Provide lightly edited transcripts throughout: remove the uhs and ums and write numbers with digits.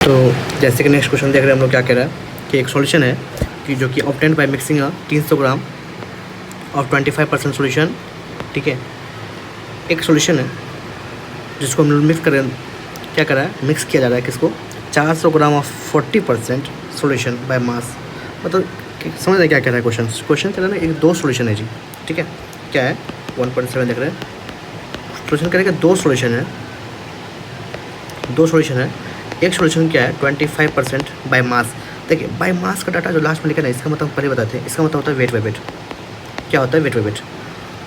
तो जैसे कि नेक्स्ट क्वेश्चन देख रहे हैं हम लोग क्या कह रहा है कि एक सॉल्यूशन है कि जो कि ऑब्टेन्ड बाय मिक्सिंग 300 ग्राम और 25% सॉल्यूशन। ठीक है, एक सॉल्यूशन है जिसको हम लोग मिक्स करें, क्या कर रहा है, मिक्स किया जा रहा है किसको, 400 gram of 40% solution by mass. मतलब समझ रहे क्या कह रहा है क्वेश्चन कह रहा है ना, एक दो सॉल्यूशन है जी। ठीक है, क्या है 1.7 देख रहे हैं, सॉल्यूशन करेगा दो सॉल्यूशन है। एक सॉल्यूशन क्या है 25% बाय मास। देखिए बाय मास का डाटा जो लास्ट में लिखा है इसका मतलब पहले बताते हैं, इसका मतलब होता है वेट बाय वेट। क्या होता है वेट बाय वेट।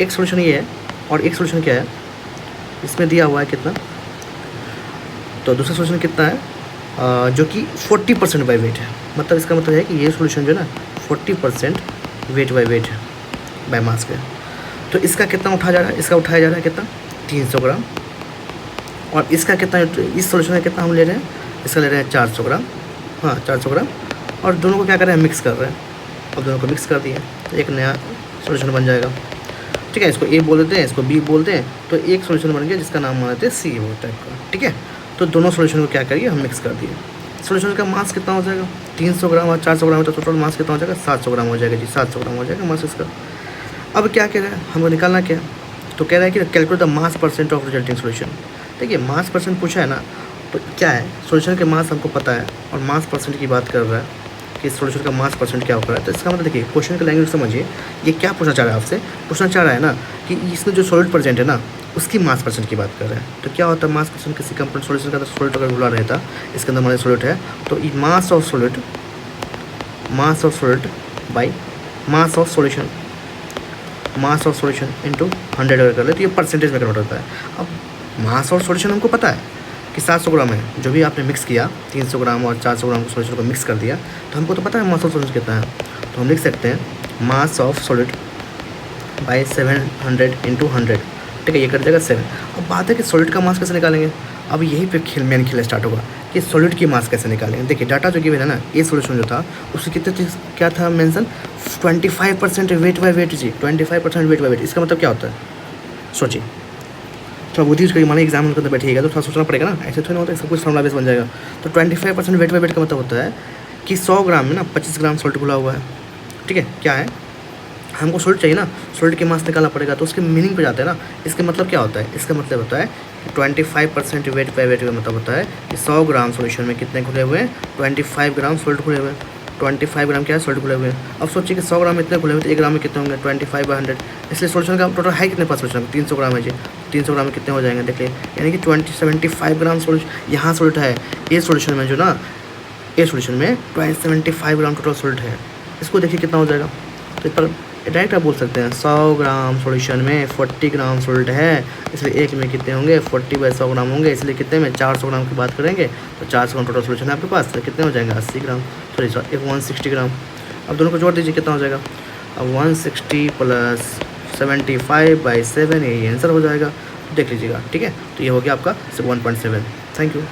एक सॉल्यूशन ये है और एक सॉल्यूशन क्या है, इसमें दिया हुआ है कितना, तो दूसरा सॉल्यूशन कितना है जो कि 40% बाय वेट है। मतलब इसका मतलब है कि ये सॉल्यूशन जो है ना 40% वेट बाय वेट है बाय मास के। तो इसका कितना उठाया जा रहा है, इसका उठाया जा रहा है कितना 300 ग्राम, और इसका कितना, इस सॉल्यूशन का कितना हम ले रहे हैं, इसका ले रहे हैं 400 ग्राम। हाँ 400 ग्राम, और दोनों को क्या कर रहे हैं, मिक्स कर रहे हैं। अब दोनों को मिक्स कर दिया तो एक नया सॉल्यूशन बन जाएगा। ठीक है, इसको ए बोल देते हैं, इसको बी बोलते हैं, तो एक सॉल्यूशन बन गया जिसका नाम मान लेते हैं सी वो टाइप का। ठीक है, तो दोनों सॉल्यूशन को क्या करिए हम मिक्स कर दिए। सॉल्यूशन का मास कितना हो जाएगा 300 ग्राम और 400 ग्राम, तो टोटल मास कितना हो जाएगा 700 ग्राम हो जाएगा जी। 700 ग्राम हो जाएगा मास इसका। अब क्या कह रहा है, हमको निकालना क्या, तो कह रहा है कि calculate the mass percent of resulting solution. देखिए मास परसेंट पूछा है ना, तो क्या है सॉल्यूशन के मास हमको पता है और मास परसेंट की बात कर रहा है कि सॉल्यूशन का मास परसेंट क्या होता है। तो इसका मतलब देखिए क्वेश्चन का लैंग्वेज समझिए, ये क्या पूछना चाह रहा है आपसे, पूछना चाह रहा है ना कि इसमें जो सॉलिड प्रेजेंट है ना उसकी मास परसेंट की बात कर रहे हैं। तो क्या होता है मास परसेंट किसी कंपाउंड सॉल्यूशन का, तो सॉलिड अगर खुला रहता इसके अंदर हमारे सॉलिड है, तो ये mass of solid by mass of solution, mass of solution into 100 अगर कर ले तो ये परसेंटेज में कन्वर्ट होता है। अब मास ऑफ सॉल्यूशन हमको पता है कि 700 ग्राम है, जो भी आपने मिक्स किया 300 ग्राम और 400 ग्राम सॉल्यूशन को मिक्स कर दिया, तो हमको तो पता है मास ऑफ सॉल्यूशन कितना है। तो हम लिख सकते हैं mass of solid by 700 into 100। ठीक है, ये कर जाएगा 7। अब बात है कि सॉलिड का मास कैसे निकालेंगे। अब यहीं पे मेन खेल स्टार्ट होगा कि सॉलिड की मास कैसे निकालेंगे। देखिए डाटा जो गिवन है ना, ये सॉल्यूशन जो था उसके कितने चीज़ क्या था मेंशन, 25% वेट बाय वेट जी। 25% वेट बाय वेट, इसका मतलब क्या होता है सोचिए। थोड़ा बुद्धि यूज करिए, मानिए एग्जाम के अंदर बैठिएगा तो थोड़ा सोचना पड़ेगा ना, ऐसे थोड़ा ना होता है सब कुछ फॉर्मूला बेस बन जाएगा। तो 25% वेट बाय वेट का मतलब होता है कि 100 ग्राम में ना 25 ग्राम सॉल्ट घुला हुआ है। ठीक है, क्या है हमको सॉल्ट चाहिए ना, सॉल्ट की मास निकालना पड़ेगा, तो उसके मीनिंग पे जाते हैं ना। इसका मतलब क्या होता है, इसका मतलब होता है कि 25% वेट बाय वेट का मतलब होता है कि 100 ग्राम सॉल्यूशन में कितने घुले हुए हैं, 25 ग्राम सॉल्ट घुले हुए हैं। 25 ग्राम क्या है, सॉल्ट घुले हुए हैं। अब सोचिए कि 100 ग्राम में इतने घुले हुए तो 1 ग्राम में कितने होंगे 25/100। इसलिए सॉल्यूशन का टोटल है कितने पास सॉल्यूशन 300 ग्राम है जी। 300 ग्राम में कितने हो जाएंगे देखिए, यानी कि 75 ग्राम सॉल्यूशन यहाँ सॉल्ट है। ये सॉल्यूशन में जो ना, ये सॉल्यूशन में 75 ग्राम टोटल सॉल्ट है। इसको देखिए कितना हो जाएगा, तो इस पर डायरेक्ट आप बोल सकते हैं 100 ग्राम सॉल्यूशन में 40 ग्राम सॉल्ट है, इसलिए एक में कितने होंगे 40/100 ग्राम होंगे, इसलिए कितने में 400 ग्राम की बात करेंगे तो 400 ग्राम टोटल सॉल्यूशन है आपके पास, तो कितने हो जाएंगे 80 ग्राम, सॉरी 160 ग्राम। अब दोनों को जोड़ दीजिए कितना हो जाएगा, अब 160 + 75/7 यही आंसर हो जाएगा। देख लीजिएगा। ठीक है, तो ये हो गया आपका 1.7। Thank you.